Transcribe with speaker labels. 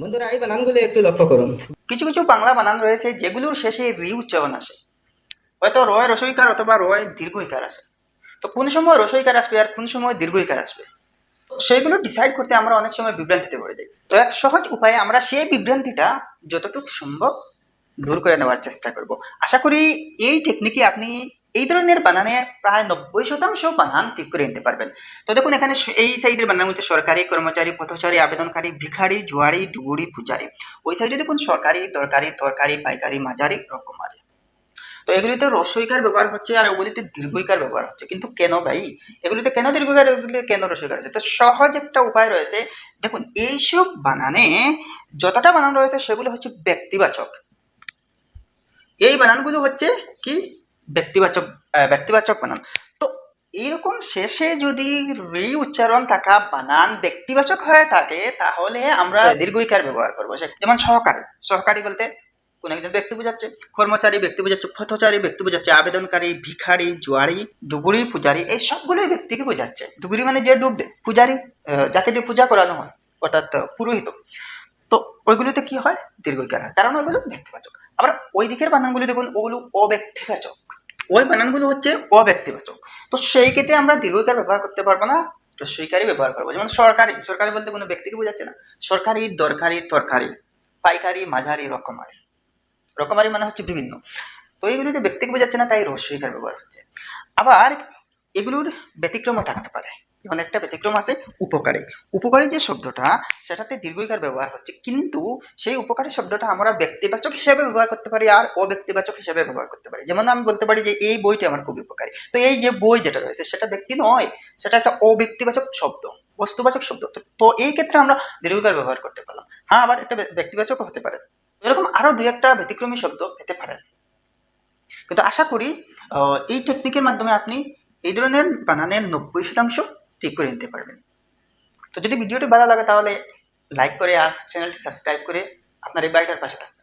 Speaker 1: বন্ধুরা এই বানানগুলো একটু লক্ষ্য করুন।
Speaker 2: কিছু কিছু বাংলা বানান রয়েছে যেগুলোর শেষে রি উচ্চারণ আসে, হয়তো রয় রসইকার অথবা রয় দীর্ঘইকার আসে। তো কোন সময় রসইকার আসবে আর কোন সময় দীর্ঘইকার আসবে, তো সেইগুলো ডিসাইড করতে আমরা অনেক সময় বিভ্রান্তিতে পড়ে যাই। তো এক সহজ উপায়ে আমরা সেই বিভ্রান্তিটা যতটুকু সম্ভব দূর করে নেওয়ার চেষ্টা করব। আশা করি এই টেকনিকে আপনি এই ধরনের বানানে প্রায় 90% বানান ঠিক করে নিতে পারবেন। তো দেখুন এখানে এই সাইডের বানানের মধ্যে সরকারি, কর্মচারী, পথচারী, আবেদনকারী, ভিখারি, জুয়ারি, ডুবুরি, পূজারি। ওই সাইডে দেখুন সরকারি, দরকারি, তরকারি, পাইকারি, মাঝারি, রকমারি। তো এগুলিতে রস্বইকার ব্যবহার হচ্ছে আর ওগুলিতে দীর্ঘইকার ব্যবহার হচ্ছে, কিন্তু কেন ভাই? এগুলিতে কেন দীর্ঘইকার, এগুলিতে কেন রস্বইকার হচ্ছে? তো সহজ একটা উপায় রয়েছে। দেখুন এইসব বানানে যতটা বানান রয়েছে সেগুলো হচ্ছে ব্যক্তিবাচক। এই বানানগুলো হচ্ছে কি ব্যক্তিবাচক, ব্যক্তিবাচক বানান। তো এইরকম শেষে যদি রি উচ্চারণ থাকা বানান ব্যক্তিবাচক হয়ে থাকে তাহলে আমরা দীর্ঘইকার ব্যবহার করবো। যেমন সহকারী, সহকারী বলতে কোন একজন ব্যক্তি বোঝাচ্ছে, কর্মচারী ব্যক্তি বোঝাচ্ছে, পথচারী ব্যক্তি বোঝাচ্ছে, আবেদনকারী, ভিখারি, জুয়ারি, ডুবুরি, পূজারি, এই সবগুলোই ব্যক্তিকে বোঝাচ্ছে। ডুবুরি মানে যে ডুব দেয়, পূজারি যাকে দিয়ে পূজা করানো হয়, অর্থাৎ পুরোহিত। তো ওইগুলোতে কি হয়? দীর্ঘইকার হয়, কারণ ওইগুলো ব্যক্তিবাচক। আবার ওই দিকের বানানগুলি দেখুন, ওগুলো অব্যক্তিবাচক, ওই বানানগুলো হচ্ছে অব্যক্তিবাচক। তো সেই ক্ষেত্রে আমরা দীর্ঘইকার ব্যবহার করতে পারবো না, রস্বইকারই ব্যবহার করবো। যেমন সরকারি, সরকারি বলতে কোনো ব্যক্তিকে বোঝাচ্ছে না। সরকারি, দরকারি, তরকারি, পাইকারি, মাঝারি, রকমারি। রকমারি মানে হচ্ছে বিভিন্ন। তো এইগুলিতে ব্যক্তিকে বোঝাচ্ছে না, তাই রস্বইকার ব্যবহার হচ্ছে। আবার এগুলোর ব্যতিক্রমও থাকতে পারে। যেমন একটা ব্যতিক্রম আছে উপকারী। উপকারী যে শব্দটা, সেটাতে দীর্ঘইকার ব্যবহার হচ্ছে, কিন্তু সেই উপকারী শব্দটা আমরা ব্যক্তিবাচক হিসেবে ব্যবহার করতে পারি আর অব্যক্তিবাচক হিসেবে ব্যবহার করতে পারি। যেমন আমি বলতে পারি যে এই বইটি আমার খুব উপকারী। তো এই যে বই যেটা রয়েছে সেটা ব্যক্তি নয়, সেটা একটা অব্যক্তিবাচক শব্দ, বস্তুবাচক শব্দ। তো এই ক্ষেত্রে আমরা দীর্ঘইকার ব্যবহার করতে পারলাম। হ্যাঁ, আবার একটা ব্যক্তিবাচক হতে পারে। এরকম আরো দুই একটা ব্যতিক্রমী শব্দ পেতে পারেন। কিন্তু আশা করি এই টেকনিকের মাধ্যমে আপনি এই ধরনের বানানের 90% ঠিক করে নিতে পারবেন। তো যদি ভিডিওটি ভালো লাগে তাহলে লাইক করে আর চ্যানেলটি সাবস্ক্রাইব করে আপনার এই বাইটার পাশে থাকুন।